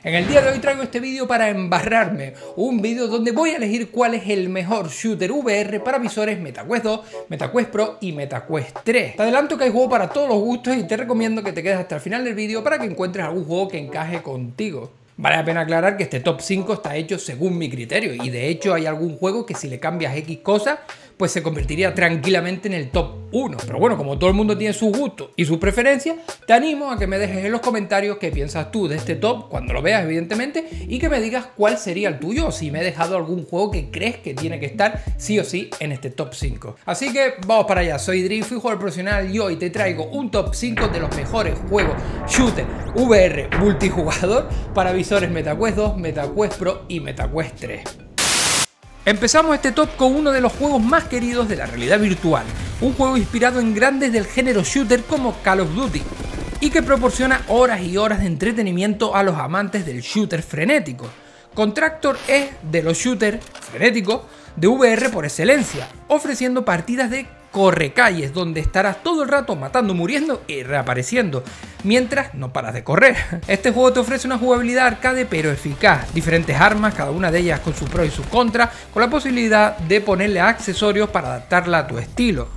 En el día de hoy traigo este vídeo para embarrarme, un vídeo donde voy a elegir cuál es el mejor shooter VR para visores MetaQuest 2, MetaQuest Pro y MetaQuest 3. Te adelanto que hay juego para todos los gustos y te recomiendo que te quedes hasta el final del vídeo para que encuentres algún juego que encaje contigo. Vale la pena aclarar que este top 5 está hecho según mi criterio y de hecho hay algún juego que si le cambias X cosas pues se convertiría tranquilamente en el top 1. Pero bueno, como todo el mundo tiene su gusto y su preferencia, te animo a que me dejes en los comentarios qué piensas tú de este top, cuando lo veas evidentemente, y que me digas cuál sería el tuyo, o si me he dejado algún juego que crees que tiene que estar sí o sí en este top 5. Así que vamos para allá, soy Drift, fui jugador profesional y hoy te traigo un top 5 de los mejores juegos shooter VR multijugador para visores MetaQuest 2, MetaQuest Pro y MetaQuest 3. Empezamos este top con uno de los juegos más queridos de la realidad virtual, un juego inspirado en grandes del género shooter como Call of Duty, y que proporciona horas y horas de entretenimiento a los amantes del shooter frenético. Contractor es de los shooters frenéticos de VR por excelencia, ofreciendo partidas de correcalles donde estarás todo el rato matando, muriendo y reapareciendo, mientras no paras de correr. Este juego te ofrece una jugabilidad arcade pero eficaz, diferentes armas, cada una de ellas con su pro y su contra, con la posibilidad de ponerle accesorios para adaptarla a tu estilo.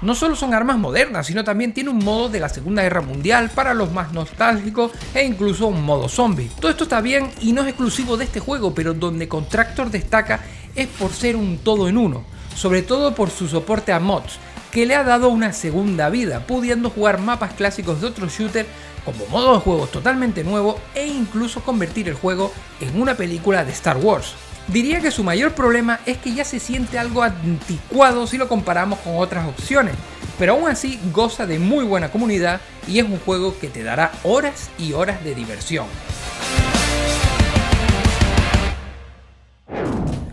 No solo son armas modernas, sino también tiene un modo de la Segunda Guerra Mundial para los más nostálgicos e incluso un modo zombie. Todo esto está bien y no es exclusivo de este juego, pero donde Contractor destaca es por ser un todo en uno, sobre todo por su soporte a mods, que le ha dado una segunda vida, pudiendo jugar mapas clásicos de otros shooters como modo de juegos totalmente nuevo e incluso convertir el juego en una película de Star Wars. Diría que su mayor problema es que ya se siente algo anticuado si lo comparamos con otras opciones, pero aún así goza de muy buena comunidad y es un juego que te dará horas y horas de diversión.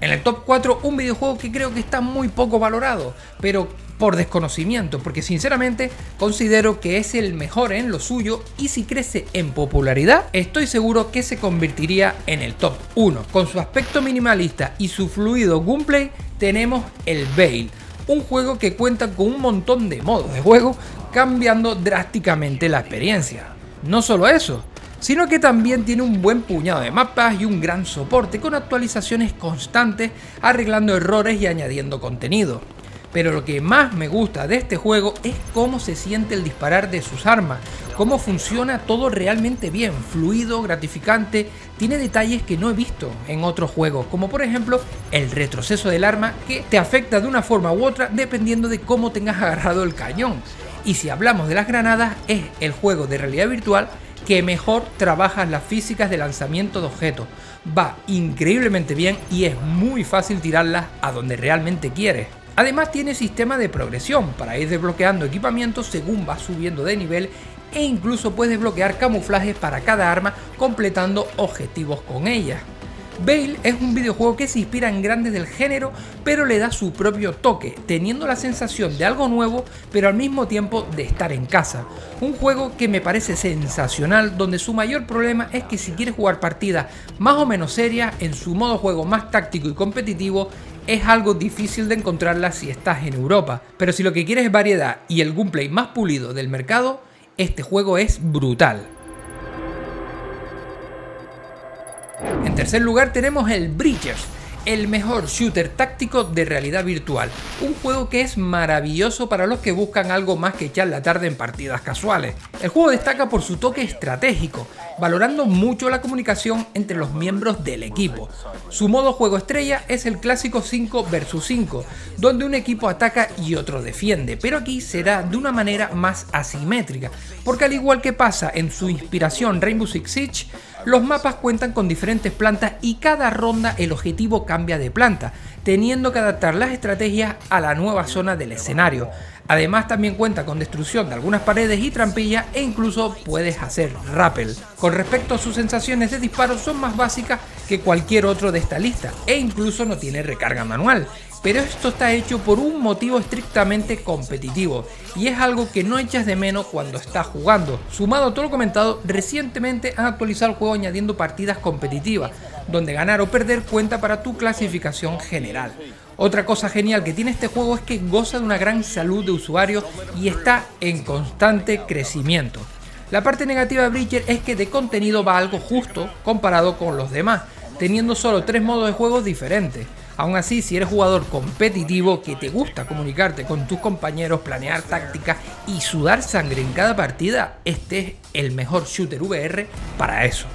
En el top 4, un videojuego que creo que está muy poco valorado, pero por desconocimiento, porque sinceramente considero que es el mejor en lo suyo y si crece en popularidad, estoy seguro que se convertiría en el top 1. Con su aspecto minimalista y su fluido gameplay, tenemos el Veil, un juego que cuenta con un montón de modos de juego, cambiando drásticamente la experiencia. No solo eso, sino que también tiene un buen puñado de mapas y un gran soporte con actualizaciones constantes, arreglando errores y añadiendo contenido. Pero lo que más me gusta de este juego es cómo se siente el disparar de sus armas, cómo funciona todo realmente bien, fluido, gratificante, tiene detalles que no he visto en otros juegos, como por ejemplo el retroceso del arma que te afecta de una forma u otra dependiendo de cómo tengas agarrado el cañón. Y si hablamos de las granadas, es el juego de realidad virtual que mejor trabaja las físicas de lanzamiento de objetos. Va increíblemente bien y es muy fácil tirarlas a donde realmente quieres. Además tiene sistema de progresión para ir desbloqueando equipamientos según vas subiendo de nivel e incluso puedes desbloquear camuflajes para cada arma completando objetivos con ella. Veil es un videojuego que se inspira en grandes del género pero le da su propio toque, teniendo la sensación de algo nuevo pero al mismo tiempo de estar en casa. Un juego que me parece sensacional, donde su mayor problema es que si quieres jugar partidas más o menos serias en su modo juego más táctico y competitivo, es algo difícil de encontrarla si estás en Europa, pero si lo que quieres es variedad y el gameplay más pulido del mercado, este juego es brutal. En tercer lugar tenemos el Breachers, el mejor shooter táctico de realidad virtual, un juego que es maravilloso para los que buscan algo más que echar la tarde en partidas casuales. El juego destaca por su toque estratégico, valorando mucho la comunicación entre los miembros del equipo. Su modo juego estrella es el clásico 5 vs 5, donde un equipo ataca y otro defiende, pero aquí será de una manera más asimétrica, porque al igual que pasa en su inspiración Rainbow Six Siege, los mapas cuentan con diferentes plantas y cada ronda el objetivo cambia de planta, teniendo que adaptar las estrategias a la nueva zona del escenario. Además también cuenta con destrucción de algunas paredes y trampillas e incluso puedes hacer rappel. Con respecto a sus sensaciones de disparo, son más básicas que cualquier otro de esta lista e incluso no tiene recarga manual. Pero esto está hecho por un motivo estrictamente competitivo y es algo que no echas de menos cuando estás jugando. Sumado a todo lo comentado, recientemente han actualizado el juego añadiendo partidas competitivas, donde ganar o perder cuenta para tu clasificación general. Otra cosa genial que tiene este juego es que goza de una gran salud de usuarios y está en constante crecimiento. La parte negativa de Breacher es que de contenido va algo justo comparado con los demás, teniendo solo 3 modos de juego diferentes. Aún así, si eres jugador competitivo que te gusta comunicarte con tus compañeros, planear tácticas y sudar sangre en cada partida, este es el mejor shooter VR para eso.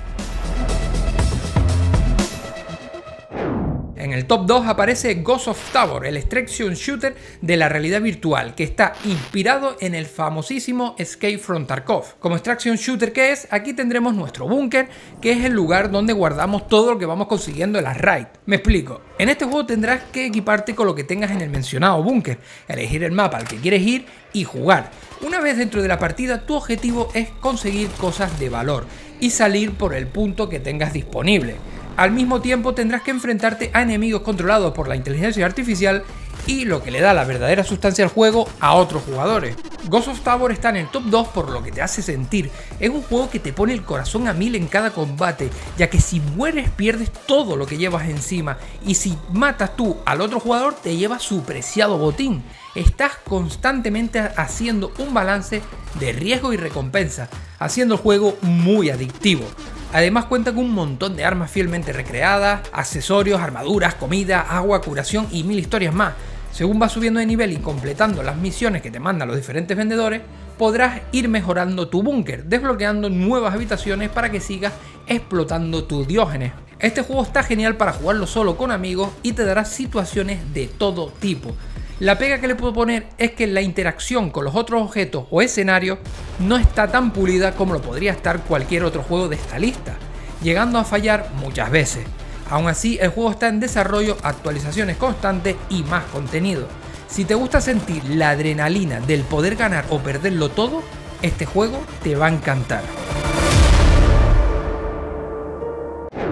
En el top 2 aparece Ghost of Tabor, el extraction shooter de la realidad virtual, que está inspirado en el famosísimo Escape from Tarkov. Como extraction shooter que es, aquí tendremos nuestro búnker, que es el lugar donde guardamos todo lo que vamos consiguiendo en las raids. Me explico, en este juego tendrás que equiparte con lo que tengas en el mencionado búnker, elegir el mapa al que quieres ir y jugar. Una vez dentro de la partida, tu objetivo es conseguir cosas de valor y salir por el punto que tengas disponible. Al mismo tiempo tendrás que enfrentarte a enemigos controlados por la inteligencia artificial y lo que le da la verdadera sustancia al juego a otros jugadores. Ghost of Tabor está en el top 2 por lo que te hace sentir. Es un juego que te pone el corazón a 1000 en cada combate, ya que si mueres pierdes todo lo que llevas encima y si matas tú al otro jugador te llevas su preciado botín. Estás constantemente haciendo un balance de riesgo y recompensa, haciendo el juego muy adictivo. Además cuenta con un montón de armas fielmente recreadas, accesorios, armaduras, comida, agua, curación y 1000 historias más. Según vas subiendo de nivel y completando las misiones que te mandan los diferentes vendedores, podrás ir mejorando tu búnker, desbloqueando nuevas habitaciones para que sigas explotando tus diógenes. Este juego está genial para jugarlo solo con amigos y te dará situaciones de todo tipo. La pega que le puedo poner es que la interacción con los otros objetos o escenarios no está tan pulida como lo podría estar cualquier otro juego de esta lista, llegando a fallar muchas veces. Aún así, el juego está en desarrollo, actualizaciones constantes y más contenido. Si te gusta sentir la adrenalina del poder ganar o perderlo todo, este juego te va a encantar.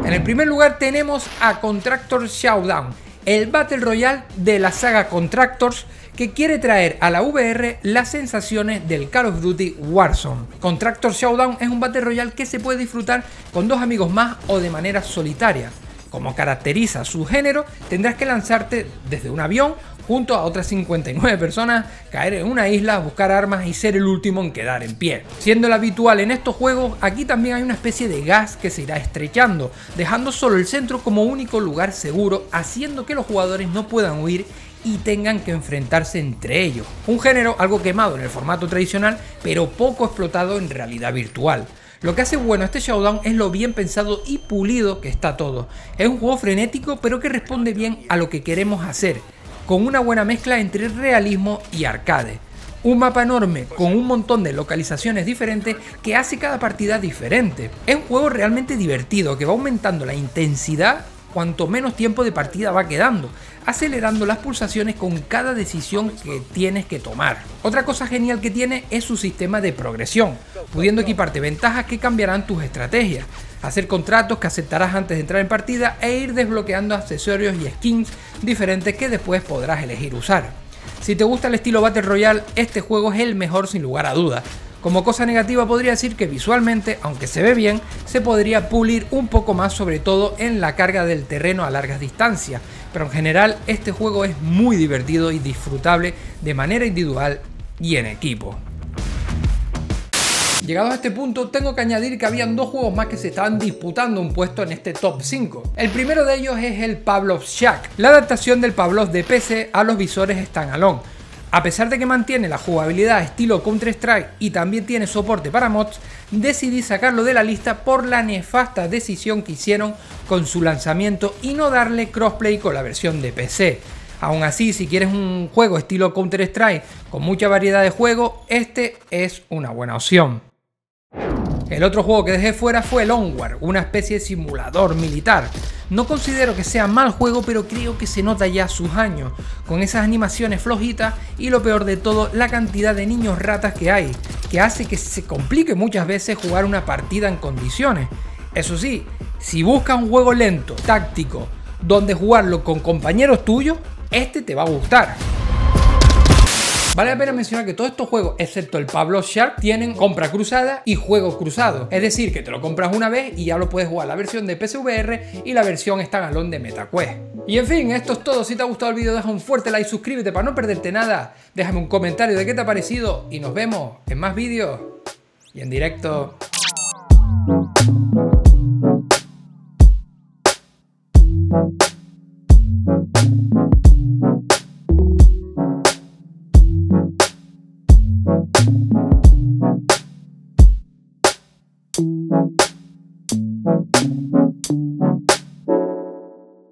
En el primer lugar tenemos a Contractors Showdown, el Battle Royale de la saga Contractors, que quiere traer a la VR las sensaciones del Call of Duty Warzone. Contractors Showdown es un Battle Royale que se puede disfrutar con 2 amigos más o de manera solitaria. Como caracteriza su género, tendrás que lanzarte desde un avión junto a otras 59 personas, caer en una isla, buscar armas y ser el último en quedar en pie. Siendo lo habitual en estos juegos, aquí también hay una especie de gas que se irá estrechando, dejando solo el centro como único lugar seguro, haciendo que los jugadores no puedan huir y tengan que enfrentarse entre ellos. Un género algo quemado en el formato tradicional, pero poco explotado en realidad virtual. Lo que hace bueno este Showdown es lo bien pensado y pulido que está todo. Es un juego frenético pero que responde bien a lo que queremos hacer, con una buena mezcla entre realismo y arcade. Un mapa enorme con un montón de localizaciones diferentes que hace cada partida diferente. Es un juego realmente divertido que va aumentando la intensidad cuanto menos tiempo de partida va quedando, acelerando las pulsaciones con cada decisión que tienes que tomar. Otra cosa genial que tiene es su sistema de progresión, pudiendo equiparte ventajas que cambiarán tus estrategias, hacer contratos que aceptarás antes de entrar en partida e ir desbloqueando accesorios y skins diferentes que después podrás elegir usar. Si te gusta el estilo Battle Royale, este juego es el mejor sin lugar a dudas. Como cosa negativa podría decir que visualmente, aunque se ve bien, se podría pulir un poco más, sobre todo en la carga del terreno a largas distancias, pero en general este juego es muy divertido y disfrutable de manera individual y en equipo. Llegados a este punto, tengo que añadir que habían 2 juegos más que se estaban disputando un puesto en este top 5. El primero de ellos es el Pavlov's Shack, la adaptación del Pavlov de PC a los visores standalone. A pesar de que mantiene la jugabilidad estilo Counter-Strike y también tiene soporte para mods, decidí sacarlo de la lista por la nefasta decisión que hicieron con su lanzamiento y no darle crossplay con la versión de PC. Aún así, si quieres un juego estilo Counter-Strike con mucha variedad de juegos, este es una buena opción. El otro juego que dejé fuera fue el Onward, una especie de simulador militar. No considero que sea mal juego, pero creo que se nota ya sus años, con esas animaciones flojitas y lo peor de todo, la cantidad de niños ratas que hay, que hace que se complique muchas veces jugar una partida en condiciones. Eso sí, si buscas un juego lento, táctico, donde jugarlo con compañeros tuyos, este te va a gustar. Vale la pena mencionar que todos estos juegos, excepto el Pavlov's Shack, tienen compra cruzada y juego cruzado. Es decir, que te lo compras una vez y ya lo puedes jugar la versión de PSVR y la versión standalone de MetaQuest. Y en fin, esto es todo. Si te ha gustado el vídeo, deja un fuerte like, suscríbete para no perderte nada. Déjame un comentario de qué te ha parecido y nos vemos en más vídeos. Y en directo...